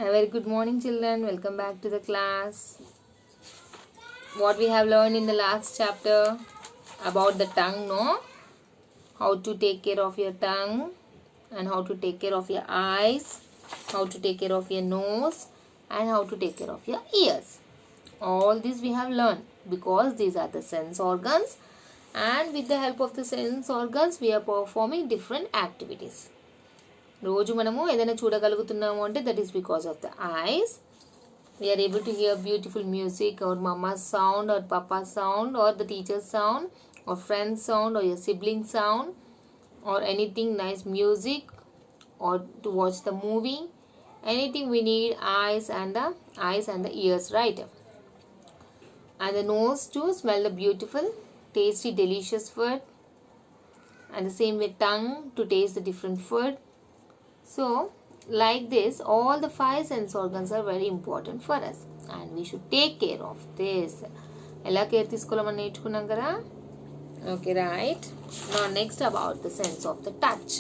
A very good morning, children. Welcome back to the class. What we have learned in the last chapter about the tongue, no? How to take care of your tongue and how to take care of your eyes, how to take care of your nose and how to take care of your ears. All this we have learned because these are the sense organs, and with the help of the sense organs we are performing different activities. రోజు మనము ఏదైనా చూడగలుగుతున్నాము అంటే that is because of the eyes. We are able to hear beautiful music or mama's sound or papa's sound or the teacher's sound or friend's sound or your sibling sound or anything nice music or to watch the movie. Anything we need eyes and the ears, right? And the nose to smell the beautiful, tasty, delicious food. And the same with tongue to taste the different food. So, like this, all the five sense organs are very important for us and we should take care of this. ఎలా care తీసుకోవాలని నేర్చుకున్నాం కదా? Okay, right. Now next about the sense of the touch.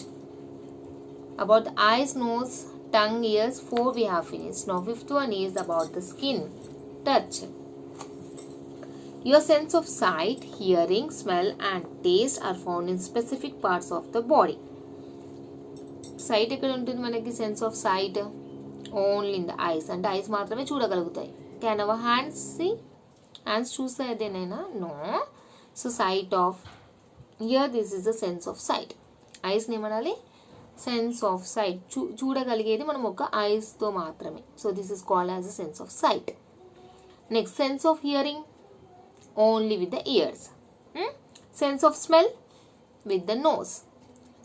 About the eyes, nose, tongue, ears, 4 we have finished. Now fifth one is about the skin, touch. Your sense of sight, hearing, smell and taste are found in specific parts of the body. Sight ఎక్కడ ఉంటుంది మనకి? Sense of sight only in the eyes, అంటే eyes మాత్రమే చూడగలుగుతాయి. Can our hands see? Hands చూస్తాయి అదేనైనా? No. So sight of here this is the sense of sight. ఐస్ని ఏమనాలి? Sense of sight. చూడగలిగేది మనం ఒక ఐస్తో మాత్రమే. So this is called as a sense of sight. Next sense of hearing only with the ears. Sense of smell with the nose.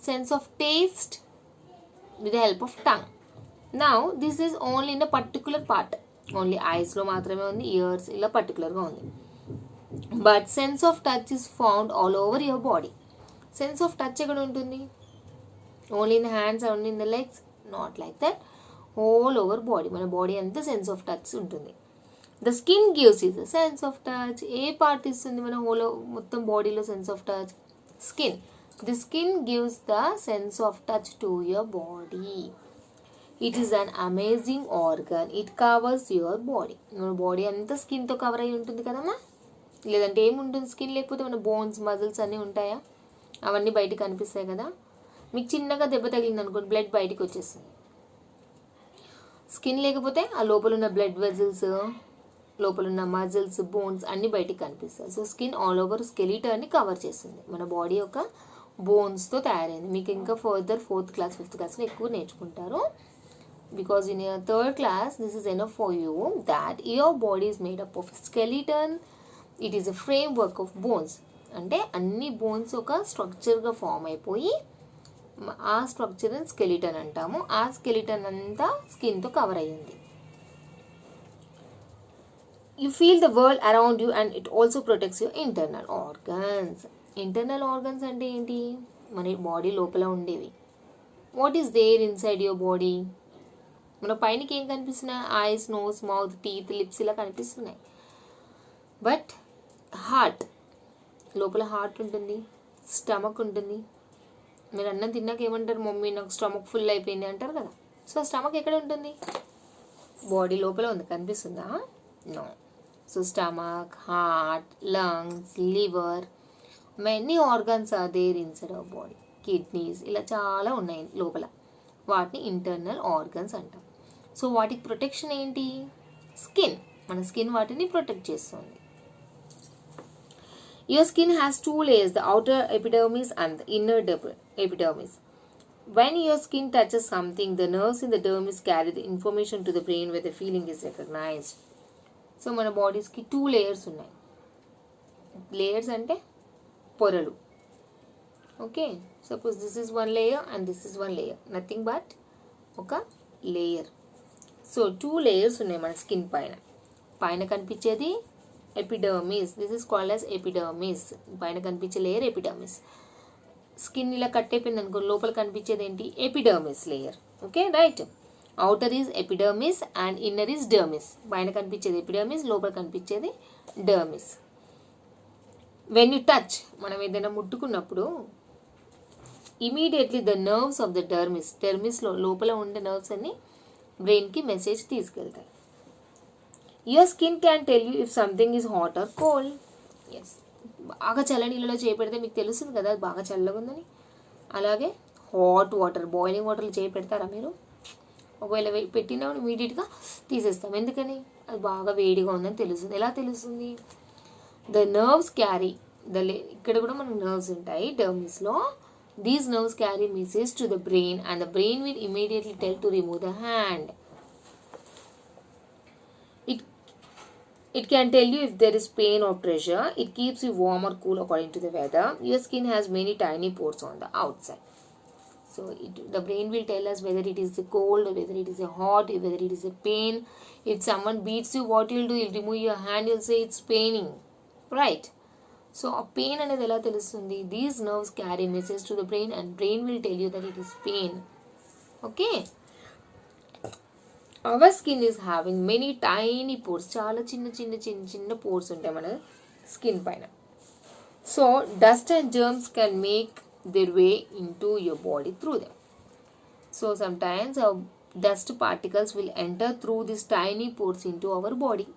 Sense of taste with the help of tongue. Now this is only in a particular part. Only eyes lo మాత్రమే ఉంది, ears ఇలా particular గా ఉంది. But sense of touch is found all over your body. Sense of touch ఎక్కడ ఉంటుంది? Only in the hands, only in the legs? Not like that. All over body. మన body అంతా sense of touch ఉంటుంది. The skin gives you the sense of touch. A part ఇస్తుంది మన whole మొత్తం బాడీలో sense of touch? Skin. The skin gives the sense of touch to your body. It is an amazing organ. It covers your body. మన body అంతా స్కిన్తో cover అయి ఉంటుంది కదమ్మా. లేదంటే ఏముంటుంది? స్కిన్ లేకపోతే మన బోన్స్, మజిల్స్ అన్నీ ఉంటాయా? అవన్నీ బయటికి కనిపిస్తాయి కదా. మీకు చిన్నగా దెబ్బ తగిలింది అనుకోండి, బ్లడ్ బయటికి వచ్చేస్తుంది. స్కిన్ లేకపోతే ఆ లోపల ఉన్న బ్లడ్ వెజల్స్, లోపల ఉన్న మజిల్స్, బోన్స్ అన్నీ బయటికి కనిపిస్తాయి. సో స్కిన్ ఆల్ ఓవర్ స్కెలిటన్ని కవర్ చేస్తుంది. మన బాడీ యొక్క బోన్స్తో తయారైంది. మీకు ఇంకా ఫర్దర్ 4th క్లాస్ 5th క్లాస్లో ఎక్కువ నేర్చుకుంటారు. Because in your 3rd class this is enough for you that your body is made up of skeleton. It is a frame work of bones. అంటే అన్ని బోన్స్ ఒక స్ట్రక్చర్గా ఫామ్ అయిపోయి ఆ స్ట్రక్చర్ని skeleton అంటాము. ఆ స్కెలిటన్ అంతా స్కిన్తో కవర్ అయ్యింది. You feel the world around you and it also protects your internal organs. Internal organs అంటే ఏంటి? మన బాడీ లోపల ఉండేవి. What is there inside your body? మన పైనకి ఏం కనిపిస్తున్నాయి? Eyes, nose, mouth, teeth, lips ఇలా కనిపిస్తున్నాయి. బట్ హార్ట్, లోపల హార్ట్ ఉంటుంది, స్టమక్ ఉంటుంది. మీరు అన్నం తిన్నాక ఏమంటారు? మమ్మీ నాకు స్టమక్ ఫుల్ అయిపోయింది అంటారు కదా. సో స్టమక్ ఎక్కడ ఉంటుంది? బాడీ లోపల ఉంది, కనిపిస్తుందా? No. So stomach, heart, lungs, liver, many organs are there inside our body. Kidneys ఇలా చాలా ఉన్నాయి లోపల. వాటిని ఇంటర్నల్ ఆర్గన్స్ అంటాం. సో వాటికి ప్రొటెక్షన్ ఏంటి? స్కిన్. మన స్కిన్ వాటిని ప్రొటెక్ట్ చేస్తుంది. Your skin has 2 layers, the outer epidermis and the inner epidermis. When your skin touches something, the nerves in the dermis carry the information to the brain where the feeling is recognized. So మన బాడీస్కి 2 layers ఉన్నాయి. Layers అంటే పొరలు. Okay, suppose this is 1 layer and this is 1 layer, nothing but ఒక layer. So 2 layers ఉన్నాయి మన skin పైన. పైన కనిపించేది epidermis. This is called as epidermis. పైన కనిపించే లేయర్ ఎపిడర్మిస్. స్కిన్ ఇలా కట్ అయిపోయింది అనుకో, లోపల కనిపించేది ఏంటి? Epidermis layer. Okay, right. outer is epidermis and inner is dermis. పైన కనిపించేది ఎపిడర్మిస్, లోపల కనిపించేది డర్మిస్. when you touch, మనం ఏదైనా ముట్టుకున్నప్పుడు immediately the nerves of the dermis, లోపల ఉండే నర్వ్స్ అన్ని బ్రెయిన్కి మెసేజ్ తీసుకెళ్తాయి. Your skin can tell you if something is hot or cold. Yes, బాగా చల్ల నీళ్ళలో చేపెడితే మీకు తెలుస్తుంది కదా అది బాగా చల్లగా ఉందని. అలాగే హాట్ వాటర్, బాయిలింగ్ వాటర్లో చేపెడతారా మీరు? ఒకవేళ పెట్టినా ఇమీడియట్గా తీసేస్తాం. ఎందుకని? అది బాగా వేడిగా ఉందని తెలుస్తుంది. ఎలా తెలుస్తుంది? ద నర్వ్స్ క్యారీ ఇక్కడ కూడా మనకు నర్వ్స్ ఉంటాయి డర్మిస్లో. These nerves carry message to the brain and the brain will immediately tell to remove the hand. It can tell you if there is pain or pressure. It keeps you warm or cool according to the weather. Your skin has many tiny pores on the outside. So the brain will tell us whether it is cold or whether it is hot, whether it is a pain. If someone beats you, what you'll do? You'll remove your hand, you'll say it's paining. Right? So a pain అనేది ఎలా తెలుస్తుంది? These nerves carry message to the brain and brain will tell you that it is pain. Okay? Our skin is having many tiny pores. చాలా చిన్న pores ఉంటాయి మన skin పైన. So dust and germs can make their way into your body through them. So sometimes our dust particles will enter through these tiny pores into our body.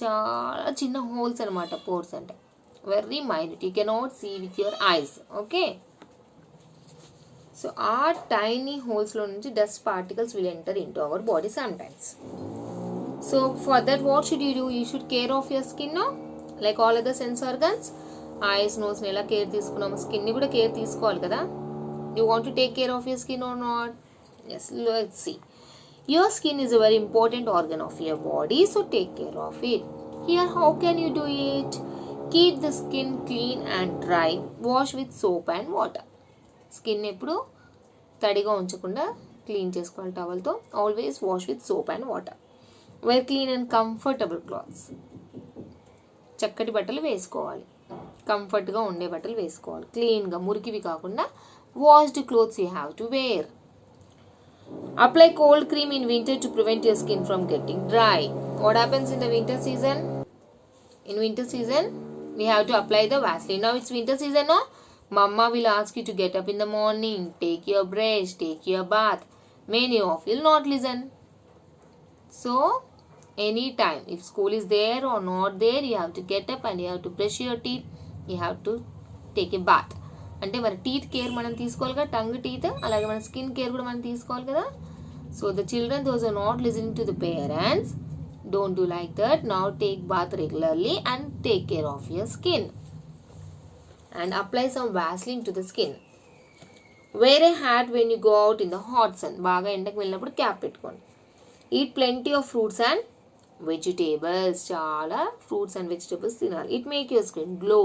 చాలా చిన్న holes అనమాట pores అంటే. Very minute. You cannot see with your eyes. Okay? So our tiny holes lo nunchi dust particles will enter into our body sometimes. So for that what should you do? You should care of your skin, no? Like all other sense organs. Eyes, nose nela care తీసుకున్నాము, skin ni kuda care తీసుకోవాలి కదా. You want to take care of your skin or not? Yes, let's see. Your skin is a very important organ of your body, so take care of it. Here how can you do it? Keep the skin clean and dry. Wash with soap and water. Skin ఎప్పుడు తడిగా ఉంచకుండా clean చేసుకోవాలి టవల్తో. Always wash with soap and water. Wear clean and comfortable clothes. చక్కటి బట్టలు వేసుకోవాలి, కంఫర్ట్గా ఉండే బట్టలు వేసుకోవాలి, క్లీన్గా మురికివి కాకుండా washed clothes you have to wear. Apply cold cream in winter to prevent your skin from getting dry. What happens in the winter season? In winter season, we have to apply the Vaseline. Now it's winter season, no? Mama will ask you to get up in the morning, take your brush, take your bath. Many of you will not listen. So, anytime, if school is there or not there, you have to get up and you have to brush your teeth. You have to take a bath. అంటే మన teeth care మనం తీసుకోవాలి కదా, tongue teeth, అలాగే మన skin care కూడా మనం తీసుకోవాలి కదా. So the children those are not listening to the parents, don't do like that. Now take bath regularly and take care of your skin and apply some Vaseline to the skin. Wear a hat when you go out in the hot sun. బాగా ఎండకు వెళ్ళినప్పుడు cap పెట్టుకోండి. Eat plenty of fruits and vegetables. చాలా fruits and vegetables తినాలి. It make your skin glow.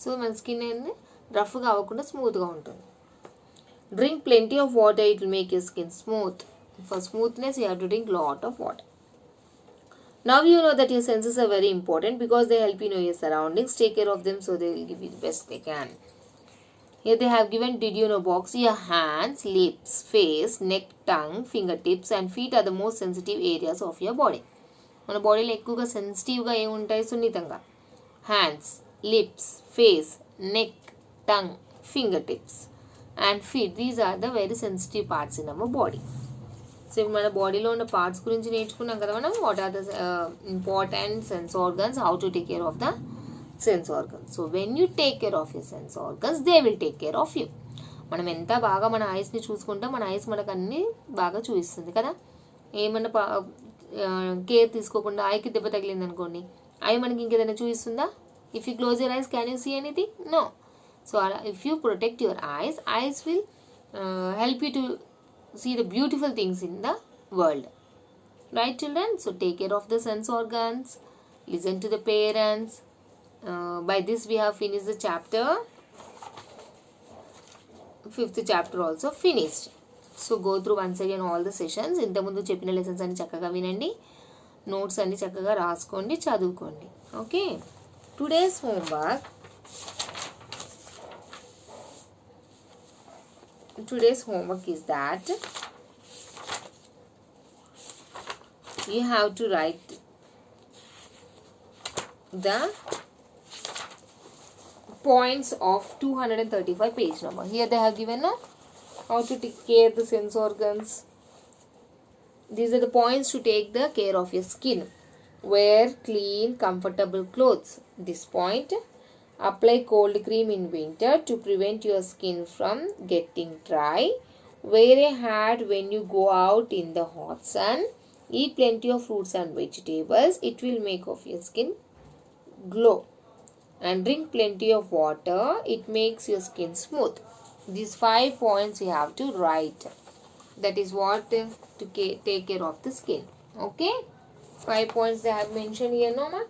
So మన skin అనేది రఫ్గా అవ్వకుండా స్మూత్గా ఉంటుంది. Drink plenty of water. It will make your skin smooth. For smoothness you have to drink lot of water. Now you know that your senses are very important because they help you know your surroundings. Take care of them so they will give you the best they can. Here they have given did you know box. Your hands, lips, face, neck, tongue, fingertips and feet are the most sensitive areas of your body. మన బాడీలో ఎక్కువగా సెన్సిటివ్గా ఏముంటాయి? సున్నితంగా hands, lips, face, neck, tongue, finger tips and feet. These are the very sensitive parts in our body. So మన బాడీలో ఉన్న parts గురించి నేర్చుకున్నాం కదా మనం. What are the important sense organs, how to take care of the sense organs. So when you take care of your sense organs they will take care of you. మనం ఎంత బాగా మన ఐస్ని చూసుకుంటాం, మన ఐస్ మనకు అన్నీ బాగా చూపిస్తుంది కదా. ఏమన్నా కేర్ తీసుకోకుండా ఐకి దెబ్బ తగిలింది అనుకోండి, ఐ మనకి ఇంకేదైనా చూపిస్తుందా? If you close your eyes can you see anything? No. So అలా if you protect your eyes will help you to see the beautiful things in the world. Right children? So take care of the sense organs, listen to the parents. By this we have finished the chapter. 5th chapter also finished. So go through once again all the sessions. ఇంత ముందు చెప్పిన lessons అన్ని చక్కగా వినండి, notes అన్ని చక్కగా రాసుకోండి, చదువుకోండి. Okay, today's homework. Today's homework is that you have to write the points of 235 page number. Here they have given how to take care the sense organs, These are the points to take the care of your skin. Wear clean, comfortable clothes. This point. Apply cold cream in winter to prevent your skin from getting dry. Wear a hat when you go out in the hot sun. Eat plenty of fruits and vegetables. It will make of your skin glow. And drink plenty of water. It makes your skin smooth. These 5 points you have to write. That is what to take care of the skin. Okay. 5 points they have mentioned here, no ma?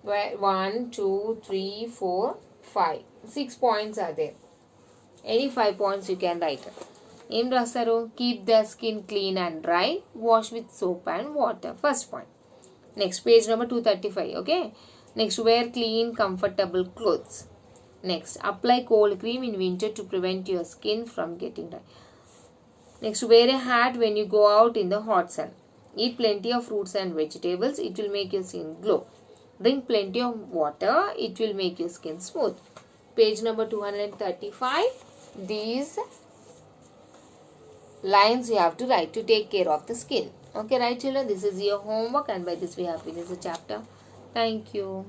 1, 2, 3, 4, 5. 6 points are there. Any 5 points you can write. Em rasaru, keep the skin clean and dry. Wash with soap and water. First point. Next, page number 235. Okay. Next, wear clean, comfortable clothes. Next, apply cold cream in winter to prevent your skin from getting dry. Next, wear a hat when you go out in the hot sun. Eat plenty of fruits and vegetables. It will make your skin glow. Drink plenty of water. It will make your skin smooth. Page number 235. These lines you have to write to take care of the skin. Okay, right children? This is your homework and by this we have finished the chapter. Thank you.